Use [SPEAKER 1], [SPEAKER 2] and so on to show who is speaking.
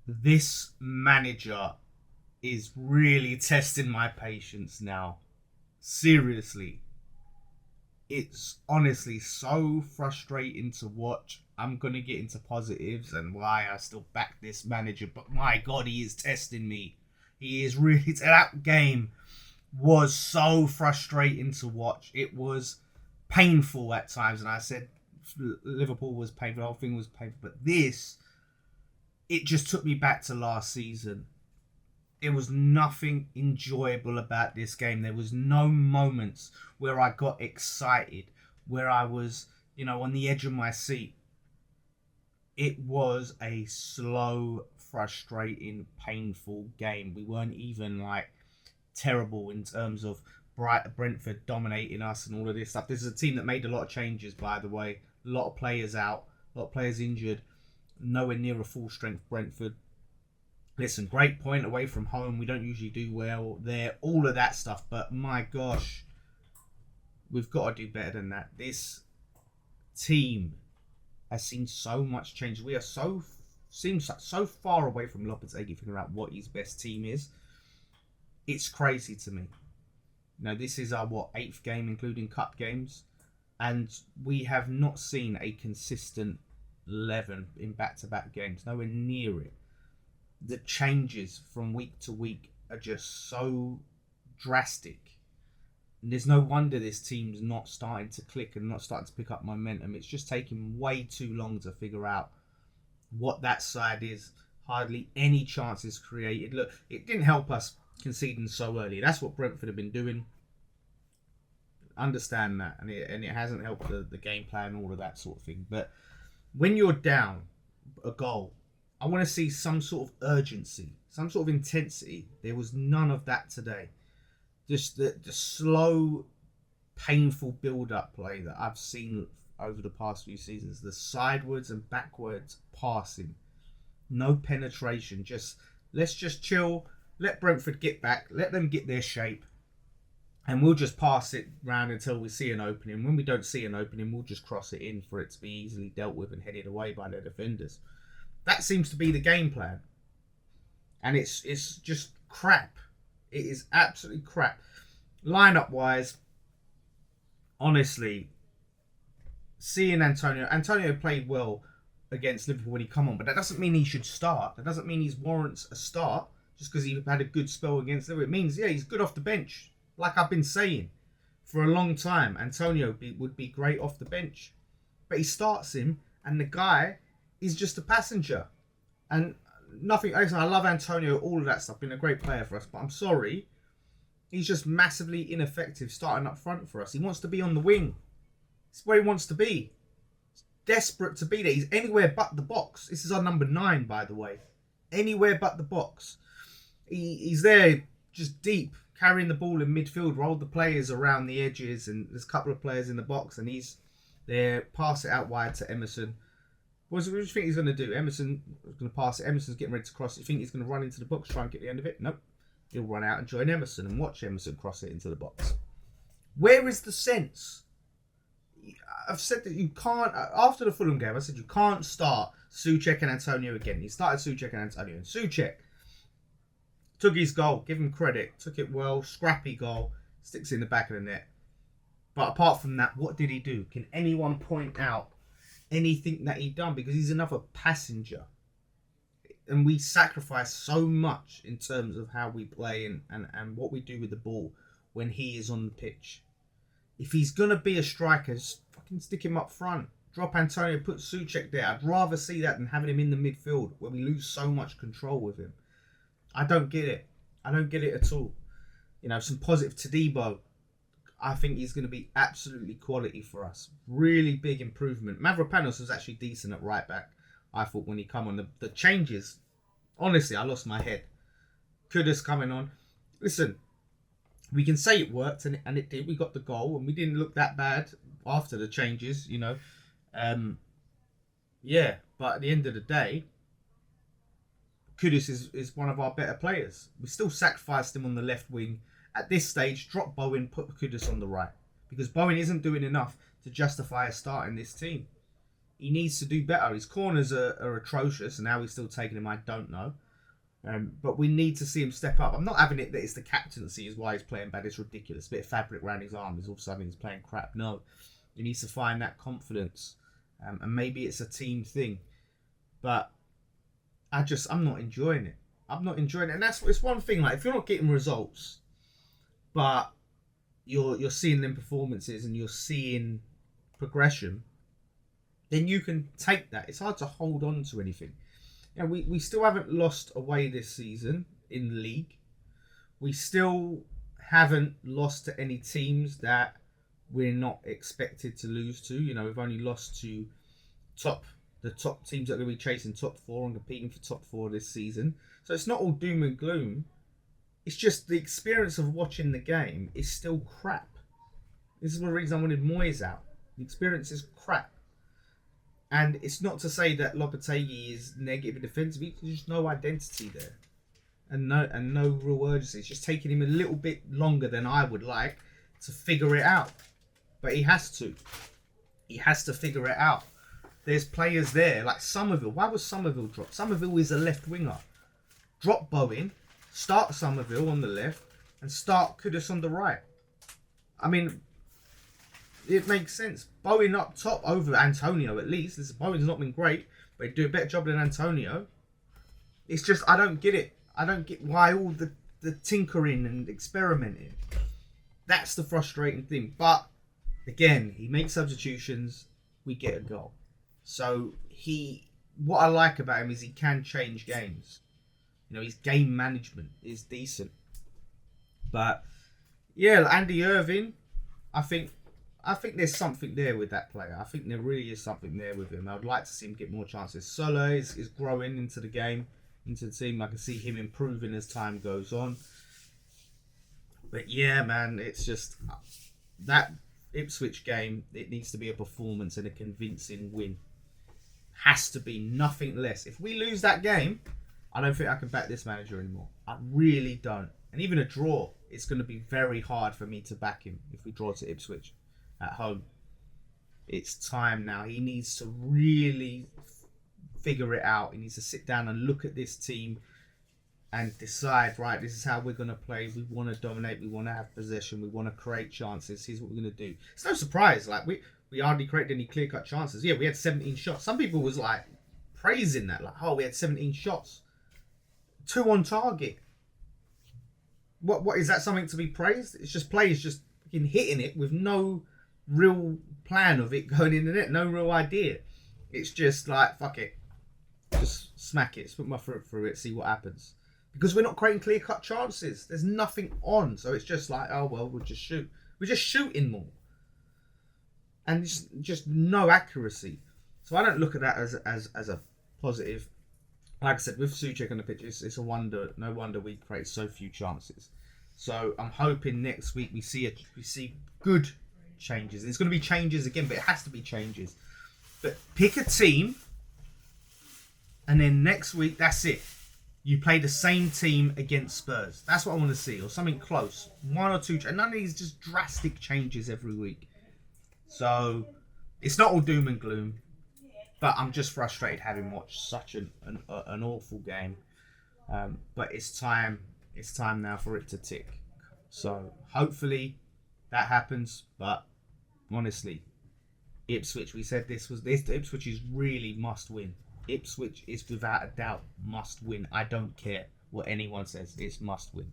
[SPEAKER 1] This manager is really testing my patience now. Seriously. It's honestly so frustrating to watch. I'm going to get into positives and why I still back this manager, but my God, he is testing me. He is really. That game was so frustrating to watch. It was painful at times, and I said Liverpool was painful, the whole thing was painful, but this, it just took me back to last season. There was nothing enjoyable about this game. There was no moments where I got excited, where I was, on the edge of my seat. It was a slow, frustrating, painful game. We weren't even like terrible in terms of Brentford dominating us and all of this stuff. This is a team that made a lot of changes, by the way. A lot of players out, a lot of players injured. Nowhere near a full strength Brentford. Listen, great point away from home. We don't usually do well there. All of that stuff. But my gosh, we've got to do better than that. This team has seen so much change. We are seems so far away from Lopetegui figuring out what his best team is. It's crazy to me. This is our, eighth game, including cup games. And we have not seen a consistent 11 in back-to-back games. Nowhere near it. The changes from week to week are just so drastic. And there's no wonder this team's not starting to click and not starting to pick up momentum. It's just taking way too long to figure out what that side is. Hardly any chances created. Look, it didn't help us conceding so early. That's what Brentford have been doing. Understand that. And it hasn't helped the game plan and all of that sort of thing. But when you're down a goal, I want to see some sort of urgency, some sort of intensity. There was none of that today. Just the slow, painful build-up play that I've seen over the past few seasons. The sidewards and backwards passing. No penetration. Let's just chill. Let Brentford get back. Let them get their shape. And we'll just pass it round until we see an opening. When we don't see an opening, we'll just cross it in for it to be easily dealt with and headed away by the defenders. That seems to be the game plan. And it's just crap. It is absolutely crap. Lineup-wise, honestly, seeing Antonio played well against Liverpool when he come on, but that doesn't mean he should start. That doesn't mean he warrants a start just because he had a good spell against Liverpool. It means, he's good off the bench. Like I've been saying for a long time, Antonio would be great off the bench. But he starts him, and the guy is just a passenger. And nothing. I love Antonio, all of that stuff. Been a great player for us, but I'm sorry, he's just massively ineffective starting up front for us. He wants to be on the wing. It's where he wants to be. He's desperate to be there. He's anywhere but the box. This is our number 9, by the way. Anywhere but the box. He's there just deep, carrying the ball in midfield, rolled the players around the edges, and there's a couple of players in the box, and he's there, pass it out wide to Emerson. What do you think he's going to do? Emerson is going to pass it. Emerson's getting ready to cross it. You think he's going to run into the box, try and get the end of it? Nope. He'll run out and join Emerson and watch Emerson cross it into the box. Where is the sense? I've said that you can't, after the Fulham game, I said you can't start Soucek and Antonio again. He started Soucek and Antonio. And Soucek took his goal, give him credit, took it well, scrappy goal, sticks it in the back of the net. But apart from that, what did he do? Can anyone point out anything that he done? Because he's another passenger. And we sacrifice so much in terms of how we play and what we do with the ball when he is on the pitch. If he's going to be a striker, just fucking stick him up front. Drop Antonio, put Soucek there. I'd rather see that than having him in the midfield where we lose so much control with him. I don't get it. I don't get it at all. Some positive to Debo. I think he's going to be absolutely quality for us. Really big improvement. Mavropanos was actually decent at right back, I thought, when he come on. The changes, honestly, I lost my head. Kudus coming on. Listen, we can say it worked, and it did. We got the goal, and we didn't look that bad after the changes, but at the end of the day, Kudus is one of our better players. We still sacrificed him on the left wing. At this stage, drop Bowen, put Kudus on the right. Because Bowen isn't doing enough to justify a start in this team. he needs to do better. His corners are atrocious, and how he's still taking him, I don't know. But we need to see him step up. I'm not having it that it's the captaincy is why he's playing bad. It's ridiculous. A bit of fabric around his arm is all of a sudden he's playing crap. No, he needs to find that confidence. And maybe it's a team thing. But I'm not enjoying it. I'm not enjoying it. And it's one thing, like, if you're not getting results, but you're seeing them performances and you're seeing progression, then you can take that. It's hard to hold on to anything. You know, we still haven't lost away this season in the league. We still haven't lost to any teams that we're not expected to lose to. You know, we've only lost to the top teams that are going to be chasing top 4 and competing for top 4 this season. So it's not all doom and gloom. It's just the experience of watching the game is still crap. This is one reason I wanted Moyes out. The experience is crap. And it's not to say that Lopetegui is negative and defensive. There's just no identity there. And no real urgency. It's just taking him a little bit longer than I would like to figure it out. But he has to. He has to figure it out. There's players there, like Somerville. Why was Somerville dropped? Somerville is a left winger. Drop Bowen, start Somerville on the left, and start Kudus on the right. I mean, it makes sense. Bowen up top over Antonio at least. Bowen's not been great, but he'd do a better job than Antonio. It's just, I don't get it. I don't get why all the tinkering and experimenting. That's the frustrating thing. But, again, he makes substitutions, we get a goal. So, what I like about him is he can change games. You know, his game management is decent. But, yeah, Andy Irving, I think there's something there with that player. I think there really is something there with him. I would like to see him get more chances. Solo is growing into the game, into the team. I can see him improving as time goes on. But yeah, man, it's just that Ipswich game, it needs to be a performance and a convincing win. Has to be nothing less. If we lose that game, I don't think I can back this manager anymore. I really don't. And even a draw, it's going to be very hard for me to back him if we draw to Ipswich at home. It's time now. He needs to really figure it out. He needs to sit down and look at this team and decide, right, this is how we're going to play. We want to dominate. We want to have possession. We want to create chances. Here's what we're going to do. It's no surprise. Like, we hardly created any clear-cut chances. Yeah, we had 17 shots. Some people was like praising that. Like, oh, we had 17 shots. 2 on target. What is that something to be praised? It's just players just fucking hitting it with no real plan of it going in the net. No real idea. It's just like, fuck it. Just smack it. Put my foot through it. See what happens. Because we're not creating clear-cut chances. There's nothing on. So it's just like, oh, well, we'll just shoot. We're just shooting more. And just no accuracy. So I don't look at that as a positive. Like I said, with Soucek on the pitch, it's a wonder. No wonder we create so few chances. So I'm hoping next week we see good changes. It's going to be changes again, but it has to be changes. But pick a team, and then next week, that's it. You play the same team against Spurs. That's what I want to see, or something close. 1 or 2, and none of these just drastic changes every week. So it's not all doom and gloom. But I'm just frustrated having watched such an awful game. But it's time now for it to tick. So hopefully that happens. But honestly, Ipswich, we said this. Ipswich is really must win. Ipswich is without a doubt must win. I don't care what anyone says. It's must win.